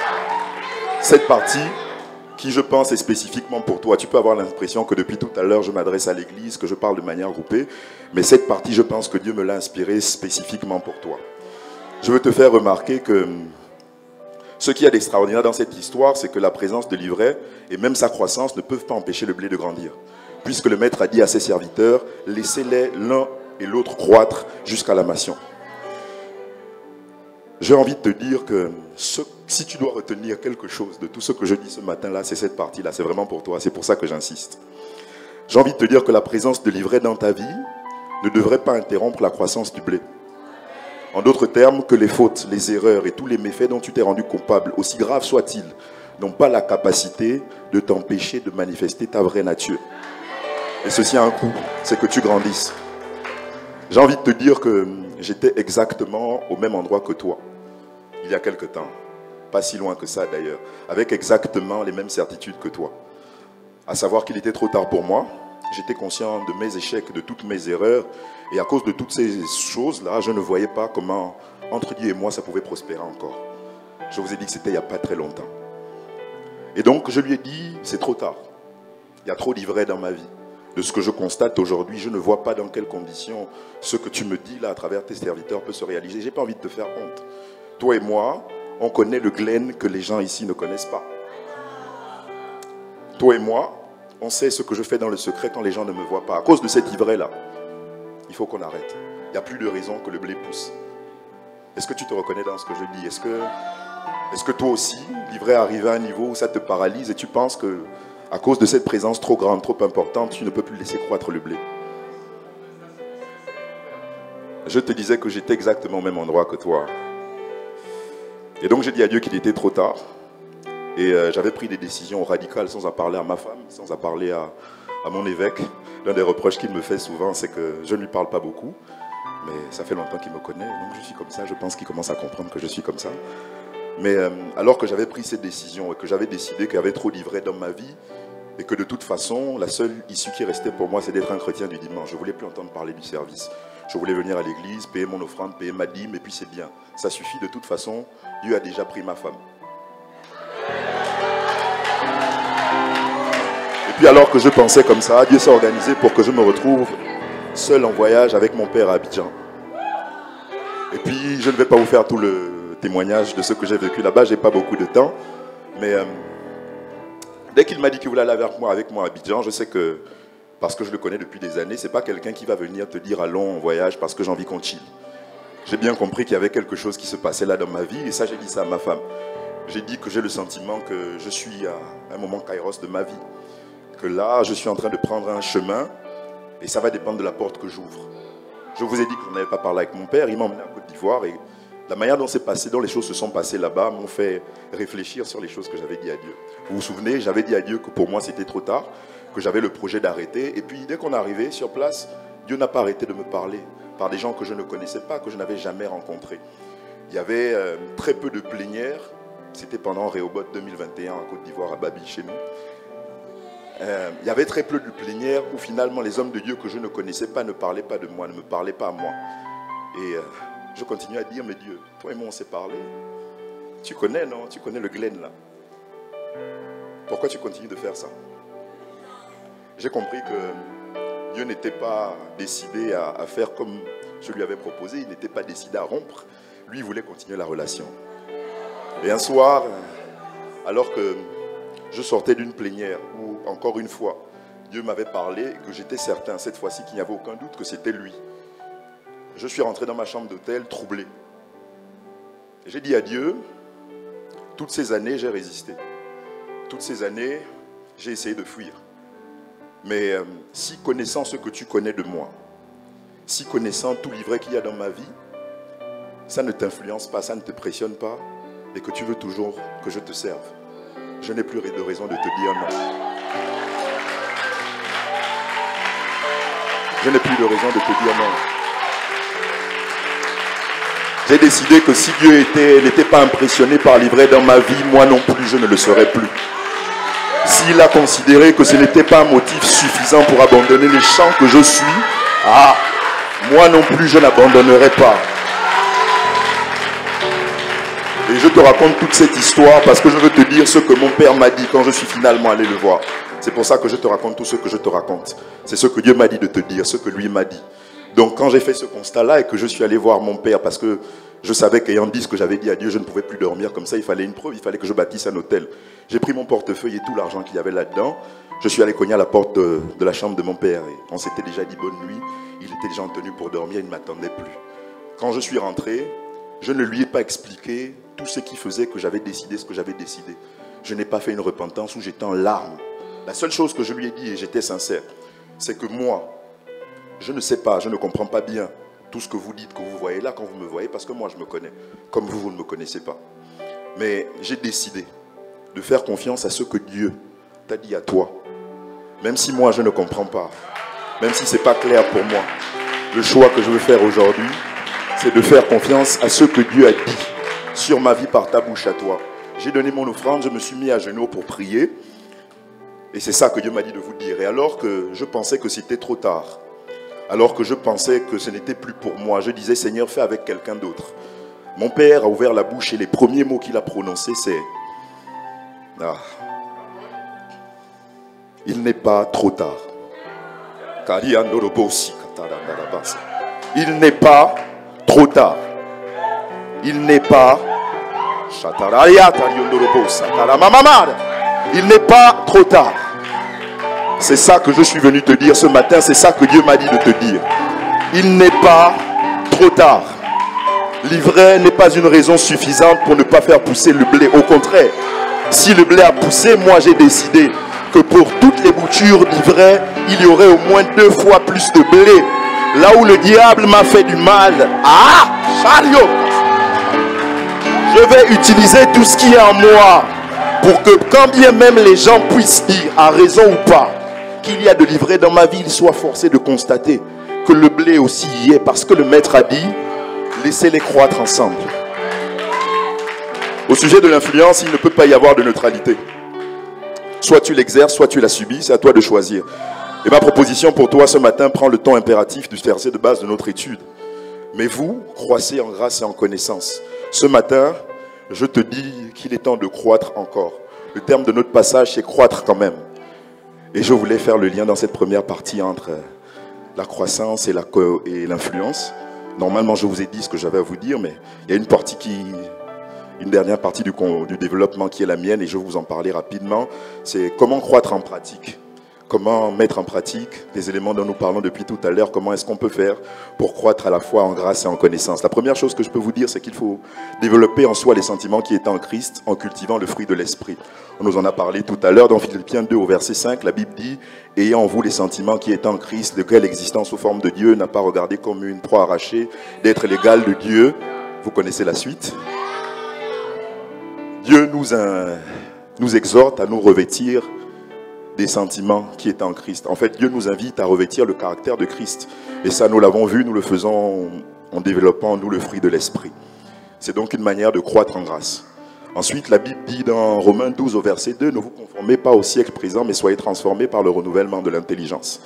cette partie qui, je pense, est spécifiquement pour toi. Tu peux avoir l'impression que depuis tout à l'heure, je m'adresse à l'église, que je parle de manière groupée, mais cette partie, je pense que Dieu me l'a inspirée spécifiquement pour toi. Je veux te faire remarquer que ce qu'il y a d'extraordinaire dans cette histoire, c'est que la présence de l'ivraie et même sa croissance ne peuvent pas empêcher le blé de grandir. Puisque le maître a dit à ses serviteurs, laissez-les l'un et l'autre croître jusqu'à la mation. J'ai envie de te dire que si tu dois retenir quelque chose de tout ce que je dis ce matin-là, c'est cette partie-là, c'est vraiment pour toi, c'est pour ça que j'insiste. J'ai envie de te dire que la présence de l'ivraie dans ta vie ne devrait pas interrompre la croissance du blé. En d'autres termes, que les fautes, les erreurs et tous les méfaits dont tu t'es rendu coupable, aussi graves soient-ils, n'ont pas la capacité de t'empêcher de manifester ta vraie nature. Et ceci a un coût, c'est que tu grandisses. J'ai envie de te dire que j'étais exactement au même endroit que toi, il y a quelque temps. pas si loin que ça d'ailleurs, avec exactement les mêmes certitudes que toi. À savoir qu'il était trop tard pour moi, j'étais conscient de mes échecs, de toutes mes erreurs, et à cause de toutes ces choses-là, je ne voyais pas comment, entre Dieu et moi, ça pouvait prospérer encore. Je vous ai dit que c'était il n'y a pas très longtemps. Et donc, je lui ai dit, c'est trop tard. Il y a trop d'ivraies dans ma vie. De ce que je constate aujourd'hui, je ne vois pas dans quelles conditions ce que tu me dis là, à travers tes serviteurs, peut se réaliser. Je n'ai pas envie de te faire honte. Toi et moi, on connaît le Glenn que les gens ici ne connaissent pas. Toi et moi, on sait ce que je fais dans le secret quand les gens ne me voient pas. À cause de cette ivraie-là, il faut qu'on arrête. Il n'y a plus de raison que le blé pousse. Est-ce que tu te reconnais dans ce que je dis? Est-ce que toi aussi, l'ivraie arrive à un niveau où ça te paralyse et tu penses que, à cause de cette présence trop grande, trop importante, tu ne peux plus laisser croître le blé? Je te disais que j'étais exactement au même endroit que toi. Et donc j'ai dit à Dieu qu'il était trop tard. Et j'avais pris des décisions radicales sans en parler à ma femme, sans en parler à mon évêque. L'un des reproches qu'il me fait souvent, c'est que je ne lui parle pas beaucoup. Mais ça fait longtemps qu'il me connaît, donc je suis comme ça. Je pense qu'il commence à comprendre que je suis comme ça. Mais alors que j'avais pris cette décision et que j'avais décidé qu'il y avait trop d'ivraies dans ma vie, et que de toute façon, la seule issue qui restait pour moi, c'est d'être un chrétien du dimanche. Je ne voulais plus entendre parler du service. Je voulais venir à l'église, payer mon offrande, payer ma dîme, et puis c'est bien. Ça suffit, de toute façon, Dieu a déjà pris ma femme. Et puis alors que je pensais comme ça, Dieu s'est organisé pour que je me retrouve seul en voyage avec mon père à Abidjan. Et puis je ne vais pas vous faire tout le témoignage de ce que j'ai vécu là-bas, je n'ai pas beaucoup de temps. Mais dès qu'il m'a dit qu'il voulait aller avec moi à Abidjan, je sais que, parce que je le connais depuis des années, ce n'est pas quelqu'un qui va venir te dire allons en voyage parce que j'ai envie qu'on chill. J'ai bien compris qu'il y avait quelque chose qui se passait là dans ma vie, et ça j'ai dit ça à ma femme. J'ai dit que j'ai le sentiment que je suis à un moment kairos de ma vie. Que là, je suis en train de prendre un chemin, et ça va dépendre de la porte que j'ouvre. Je vous ai dit que je n'avais pas parlé avec mon père, il m'a emmené à Côte d'Ivoire, et la manière dont les choses se sont passées là-bas m'ont fait réfléchir sur les choses que j'avais dit à Dieu. Vous vous souvenez, j'avais dit à Dieu que pour moi c'était trop tard, que j'avais le projet d'arrêter, et puis dès qu'on est arrivé sur place, Dieu n'a pas arrêté de me parler par des gens que je ne connaissais pas, que je n'avais jamais rencontrés. Il y avait très peu de plénières, c'était pendant Rehoboth 2021 en Côte d'Ivoire, à Babi, chez nous. Il y avait très peu de plénières où finalement les hommes de Dieu que je ne connaissais pas ne parlaient pas de moi, ne me parlaient pas à moi. Et je continue à dire, mais Dieu, toi et moi on s'est parlé. Tu connais, non? Tu connais le Glenn là. Pourquoi tu continues de faire ça? J'ai compris que Dieu n'était pas décidé à faire comme je lui avais proposé, il n'était pas décidé à rompre. Lui, il voulait continuer la relation. Et un soir, alors que je sortais d'une plénière où, encore une fois, Dieu m'avait parlé et que j'étais certain, cette fois-ci, qu'il n'y avait aucun doute que c'était lui. Je suis rentré dans ma chambre d'hôtel, troublé. J'ai dit à Dieu, toutes ces années, j'ai résisté. Toutes ces années, j'ai essayé de fuir. Mais si connaissant ce que tu connais de moi, si connaissant tout l'ivraie qu'il y a dans ma vie, ça ne t'influence pas, ça ne te pressionne pas, et que tu veux toujours que je te serve, je n'ai plus de raison de te dire non. Je n'ai plus de raison de te dire non. J'ai décidé que si Dieu n'était pas impressionné par l'ivraie dans ma vie, moi non plus, je ne le serais plus. S'il a considéré que ce n'était pas un motif suffisant pour abandonner les champs que je suis, moi non plus, je n'abandonnerai pas. Et je te raconte toute cette histoire parce que je veux te dire ce que mon père m'a dit quand je suis finalement allé le voir. C'est pour ça que je te raconte tout ce que je te raconte. C'est ce que Dieu m'a dit de te dire, ce que lui m'a dit. Donc quand j'ai fait ce constat-là et que je suis allé voir mon père parce que je savais qu'ayant dit ce que j'avais dit à Dieu, je ne pouvais plus dormir comme ça, il fallait une preuve, il fallait que je bâtisse un hôtel. J'ai pris mon portefeuille et tout l'argent qu'il y avait là-dedans. Je suis allé cogner à la porte de la chambre de mon père et on s'était déjà dit bonne nuit. Il était déjà en tenue pour dormir, il ne m'attendait plus. Quand je suis rentré, je ne lui ai pas expliqué tout ce qui faisait que j'avais décidé ce que j'avais décidé. Je n'ai pas fait une repentance où j'étais en larmes. La seule chose que je lui ai dit, et j'étais sincère, c'est que moi, je ne sais pas, je ne comprends pas bien tout ce que vous dites, que vous voyez là quand vous me voyez, parce que moi je me connais, comme vous, vous ne me connaissez pas. Mais j'ai décidé de faire confiance à ce que Dieu t'a dit à toi. Même si moi je ne comprends pas, même si ce n'est pas clair pour moi, le choix que je veux faire aujourd'hui, c'est de faire confiance à ce que Dieu a dit sur ma vie par ta bouche à toi. j'ai donné mon offrande, je me suis mis à genoux pour prier. Et c'est ça que Dieu m'a dit de vous dire. Et alors que je pensais que c'était trop tard, alors que je pensais que ce n'était plus pour moi, je disais, Seigneur, fais avec quelqu'un d'autre. Mon père a ouvert la bouche et les premiers mots qu'il a prononcés, c'est « Ah, il n'est pas trop tard. » Il n'est pas trop tard. Il n'est pas... Il n'est pas trop tard. C'est ça que je suis venu te dire ce matin. C'est ça que Dieu m'a dit de te dire. Il n'est pas trop tard. L'ivraie n'est pas une raison suffisante pour ne pas faire pousser le blé. Au contraire, si le blé a poussé, moi j'ai décidé que pour toutes les boutures d'ivraie, il y aurait au moins 2 fois plus de blé. Là où le diable m'a fait du mal, chariot, je vais utiliser tout ce qui est en moi pour que quand bien même les gens puissent dire, à raison ou pas, qu'il y a de l'ivraie dans ma vie, ils soient forcés de constater que le blé aussi y est, parce que le maître a dit, laissez-les croître ensemble. Au sujet de l'influence, il ne peut pas y avoir de neutralité. Soit tu l'exerces, soit tu la subis, c'est à toi de choisir. Et ma proposition pour toi ce matin prend le ton impératif du verset de base de notre étude. Mais vous, croissez en grâce et en connaissance. Ce matin, je te dis qu'il est temps de croître encore. Le terme de notre passage, c'est croître quand même. Et je voulais faire le lien dans cette première partie entre la croissance et l'influence. Normalement, je vous ai dit ce que j'avais à vous dire, mais il y a une dernière partie du développement qui est la mienne, et je vais vous en parler rapidement. C'est comment croître en pratique. Comment mettre en pratique les éléments dont nous parlons depuis tout à l'heure. Comment est-ce qu'on peut faire pour croître à la fois en grâce et en connaissance. La première chose que je peux vous dire, c'est qu'il faut développer en soi les sentiments qui étaient en Christ en cultivant le fruit de l'esprit. On nous en a parlé tout à l'heure dans Philippiens 2 au verset 5. La Bible dit « Ayant en vous les sentiments qui étaient en Christ, lequel l'existence sous forme de Dieu n'a pas regardé comme une proie arrachée, d'être l'égal de Dieu. » Vous connaissez la suite. Dieu nous exhorte à nous revêtir des sentiments qui étaient en Christ. En fait, Dieu nous invite à revêtir le caractère de Christ. Et ça, nous l'avons vu, nous le faisons en développant, nous, le fruit de l'esprit. C'est donc une manière de croître en grâce. Ensuite, la Bible dit dans Romains 12 au verset 2, « Ne vous conformez pas au siècle présent, mais soyez transformés par le renouvellement de l'intelligence. »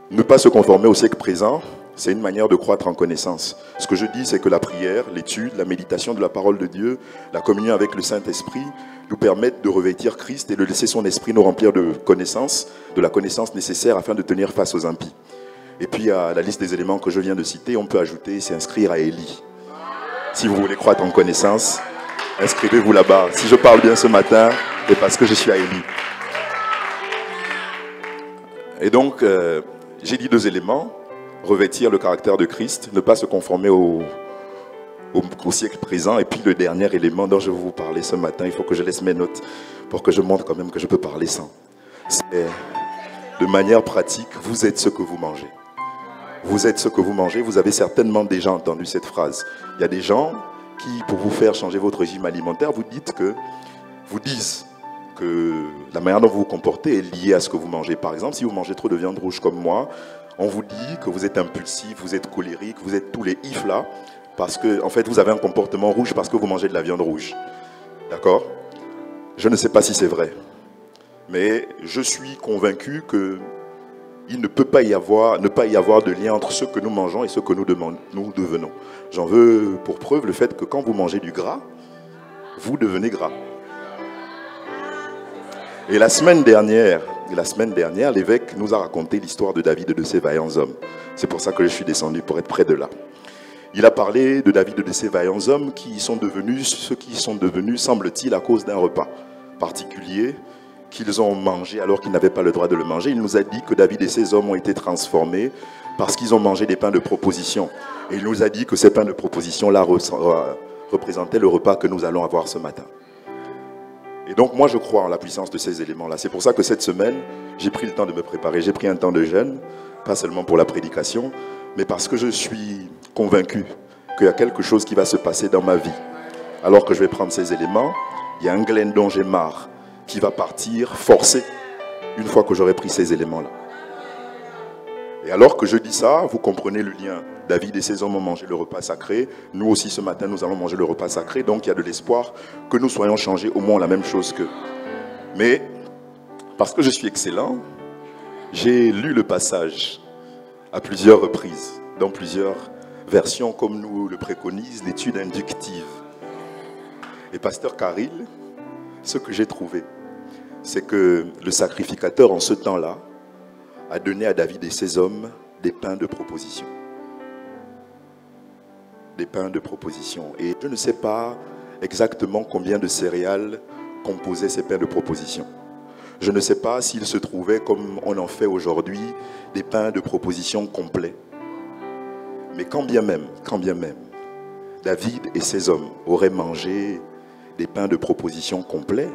Ne pas se conformer au siècle présent, c'est une manière de croître en connaissance. Ce que je dis, c'est que la prière, l'étude, la méditation de la parole de Dieu, la communion avec le Saint-Esprit nous permettent de revêtir Christ et de laisser son esprit nous remplir de connaissances, de la connaissance nécessaire afin de tenir face aux impies. Et puis à la liste des éléments que je viens de citer, on peut ajouter, s'inscrire à Élie. Si vous voulez croître en connaissance, inscrivez-vous là-bas. Si je parle bien ce matin, c'est parce que je suis à Élie. Et donc, j'ai dit 2 éléments. Revêtir le caractère de Christ, ne pas se conformer au siècle présent. Et puis le dernier élément dont je vais vous parler ce matin, il faut que je laisse mes notes pour que je montre quand même que je peux parler sans. C'est de manière pratique, vous êtes ce que vous mangez. Vous êtes ce que vous mangez. Vous avez certainement déjà entendu cette phrase. Il y a des gens qui, pour vous faire changer votre régime alimentaire, vous disent que la manière dont vous vous comportez est liée à ce que vous mangez. Par exemple, si vous mangez trop de viande rouge comme moi, on vous dit que vous êtes impulsif, vous êtes colérique, vous êtes tous les ifs là, parce que en fait vous avez un comportement rouge parce que vous mangez de la viande rouge. D'accord? Je ne sais pas si c'est vrai, mais je suis convaincu qu'il ne peut pas y avoir de lien entre ce que nous mangeons et ce que nous devenons. J'en veux pour preuve le fait que quand vous mangez du gras, vous devenez gras. Et la semaine dernière, l'évêque nous a raconté l'histoire de David et de ses vaillants hommes. C'est pour ça que je suis descendu, pour être près de là. Il a parlé de David et de ses vaillants hommes qui sont devenus ce qu'ils sont devenus, semble-t-il, à cause d'un repas particulier qu'ils ont mangé alors qu'ils n'avaient pas le droit de le manger. Il nous a dit que David et ses hommes ont été transformés parce qu'ils ont mangé des pains de proposition. Et il nous a dit que ces pains de proposition-là représentaient le repas que nous allons avoir ce matin. Et donc moi je crois en la puissance de ces éléments-là. C'est pour ça que cette semaine, j'ai pris le temps de me préparer. J'ai pris un temps de jeûne, pas seulement pour la prédication, mais parce que je suis convaincu qu'il y a quelque chose qui va se passer dans ma vie. Alors que je vais prendre ces éléments, il y a un Glenn dont j'ai marre qui va partir forcé une fois que j'aurai pris ces éléments-là. Et alors que je dis ça, vous comprenez le lien. David et ses hommes ont mangé le repas sacré. Nous aussi, ce matin, nous allons manger le repas sacré. Donc, il y a de l'espoir que nous soyons changés au moins la même chose qu'eux. Mais, parce que je suis excellent, j'ai lu le passage à plusieurs reprises, dans plusieurs versions, comme nous le préconise l'étude inductive. Et pasteur Caril, ce que j'ai trouvé, c'est que le sacrificateur, en ce temps-là, a donné à David et ses hommes des pains de proposition. Des pains de proposition. Et je ne sais pas exactement combien de céréales composaient ces pains de proposition. Je ne sais pas s'il se trouvait, comme on en fait aujourd'hui, des pains de proposition complets. Mais quand bien même, David et ses hommes auraient mangé des pains de proposition complets,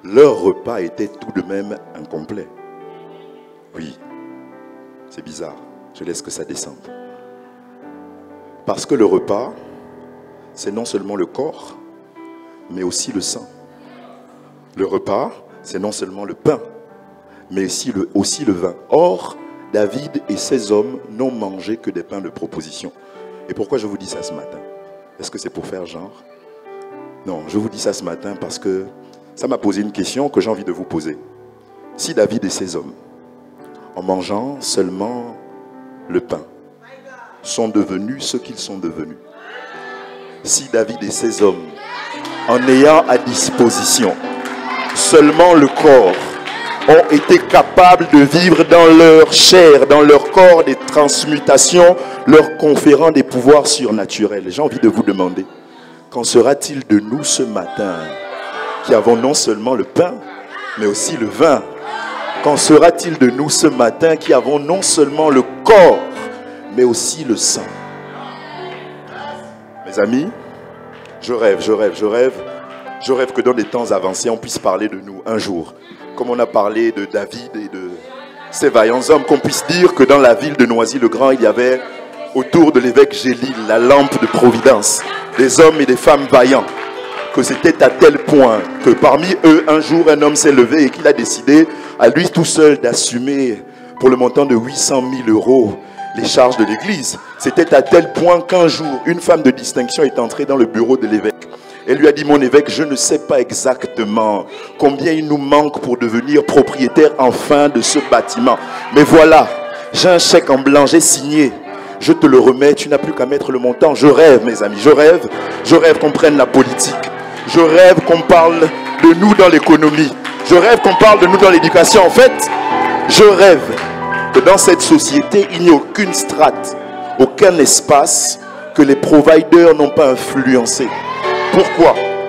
leur repas était tout de même incomplet. Oui, c'est bizarre. Je laisse que ça descende. Parce que le repas, c'est non seulement le corps, mais aussi le sang. Le repas, c'est non seulement le pain, mais aussi le vin. Or, David et ses hommes n'ont mangé que des pains de proposition. Et pourquoi je vous dis ça ce matin? Est-ce que c'est pour faire genre? Non, je vous dis ça ce matin parce que ça m'a posé une question que j'ai envie de vous poser. Si David et ses hommes, en mangeant seulement le pain, sont devenus ce qu'ils sont devenus, si David et ses hommes, en ayant à disposition seulement le corps, ont été capables de vivre dans leur chair, dans leur corps, des transmutations, leur conférant des pouvoirs surnaturels, j'ai envie de vous demander, qu'en sera-t-il de nous ce matin, qui avons non seulement le pain, mais aussi le vin? Qu'en sera-t-il de nous ce matin, qui avons non seulement le corps, mais aussi le sang? Mes amis, je rêve que dans des temps avancés, on puisse parler de nous un jour. Comme on a parlé de David et de ces vaillants hommes, qu'on puisse dire que dans la ville de Noisy-le-Grand, il y avait autour de l'évêque Gélil la lampe de providence, des hommes et des femmes vaillants. Que c'était à tel point que parmi eux, un jour, un homme s'est levé et qu'il a décidé à lui tout seul d'assumer pour le montant de 800 000 € les charges de l'église. C'était à tel point qu'un jour, une femme de distinction est entrée dans le bureau de l'évêque. Elle lui a dit: mon évêque, je ne sais pas exactement combien il nous manque pour devenir propriétaire enfin de ce bâtiment. Mais voilà, j'ai un chèque en blanc, j'ai signé. Je te le remets, tu n'as plus qu'à mettre le montant. Je rêve, mes amis, je rêve qu'on prenne la politique. Je rêve qu'on parle de nous dans l'économie. Je rêve qu'on parle de nous dans l'éducation. En fait, je rêve que dans cette société, il n'y ait aucune strate, aucun espace que les providers n'ont pas influencé.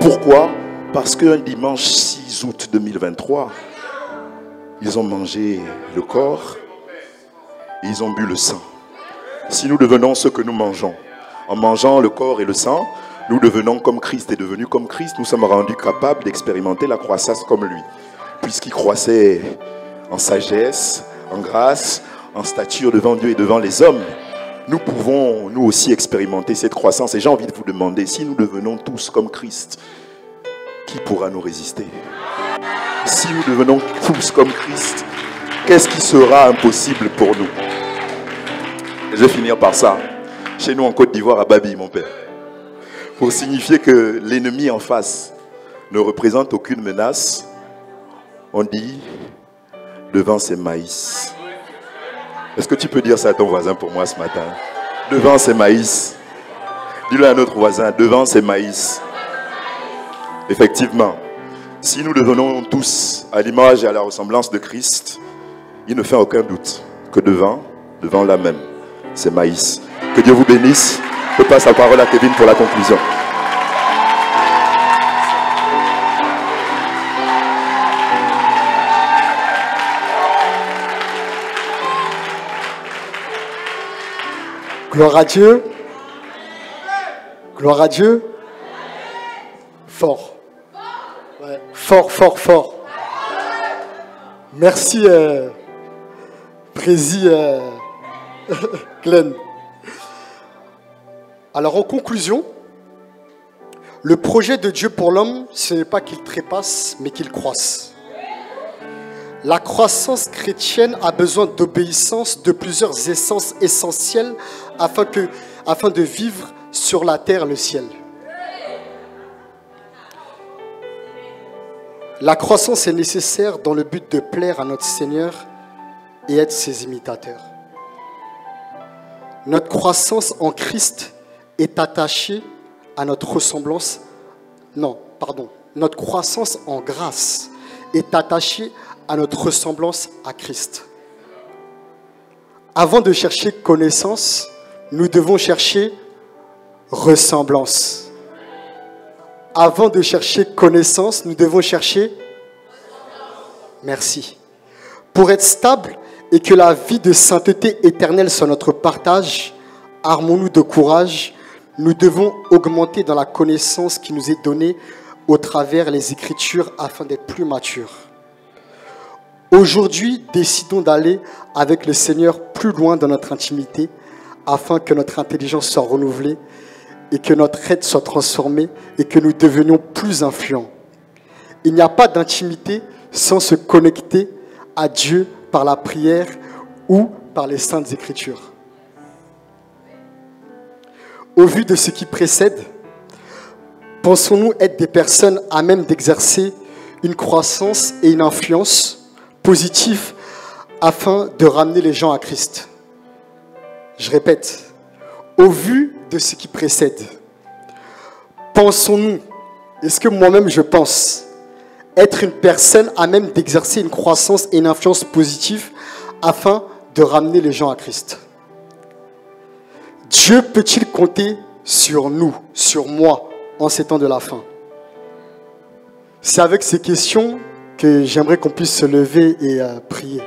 Pourquoi? Parce qu'un dimanche 6 août 2023, ils ont mangé le corps et ils ont bu le sang. Si nous devenons ce que nous mangeons, en mangeant le corps et le sang, nous devenons comme Christ. Et devenus comme Christ, nous sommes rendus capables d'expérimenter la croissance comme lui. Puisqu'il croissait en sagesse, en grâce, en stature devant Dieu et devant les hommes, nous pouvons nous aussi expérimenter cette croissance. Et j'ai envie de vous demander, si nous devenons tous comme Christ, qui pourra nous résister? Si nous devenons tous comme Christ, qu'est-ce qui sera impossible pour nous? Et je vais finir par ça. Chez nous en Côte d'Ivoire, à Babi, mon père, pour signifier que l'ennemi en face ne représente aucune menace, on dit: devant ces maïs. Est-ce que tu peux dire ça à ton voisin pour moi ce matin? Devant ces maïs. Dis-le à notre voisin: devant ces maïs. Effectivement, si nous devenons tous à l'image et à la ressemblance de Christ, il ne fait aucun doute que devant là même, ces maïs. Que Dieu vous bénisse. Je passe la parole à Kevin pour la conclusion. Gloire à Dieu. Gloire à Dieu. Fort. Ouais. Fort. Merci, Prési Glenn. Alors, en conclusion, le projet de Dieu pour l'homme, ce n'est pas qu'il trépasse, mais qu'il croisse. La croissance chrétienne a besoin d'obéissance de plusieurs essences essentielles afin de vivre sur la terre le ciel. La croissance est nécessaire dans le but de plaire à notre Seigneur et être ses imitateurs. Notre croissance en Christ est attachée à notre ressemblance. Notre croissance en grâce est attachée à notre ressemblance à Christ. Avant de chercher connaissance, nous devons chercher ressemblance. Avant de chercher connaissance, nous devons chercher merci. Pour être stable et que la vie de sainteté éternelle soit notre partage, armons-nous de courage. Nous devons augmenter dans la connaissance qui nous est donnée au travers les Écritures afin d'être plus matures. Aujourd'hui, décidons d'aller avec le Seigneur plus loin dans notre intimité afin que notre intelligence soit renouvelée et que notre être soit transformé et que nous devenions plus influents. Il n'y a pas d'intimité sans se connecter à Dieu par la prière ou par les Saintes Écritures. Au vu de ce qui précède, pensons-nous être des personnes à même d'exercer une croissance et une influence positive afin de ramener les gens à Christ? Je répète, au vu de ce qui précède, pensons-nous, est-ce que moi-même je pense être une personne à même d'exercer une croissance et une influence positive afin de ramener les gens à Christ? Dieu peut-il compter sur nous, sur moi, en ces temps de la fin? C'est avec ces questions que j'aimerais qu'on puisse se lever et prier.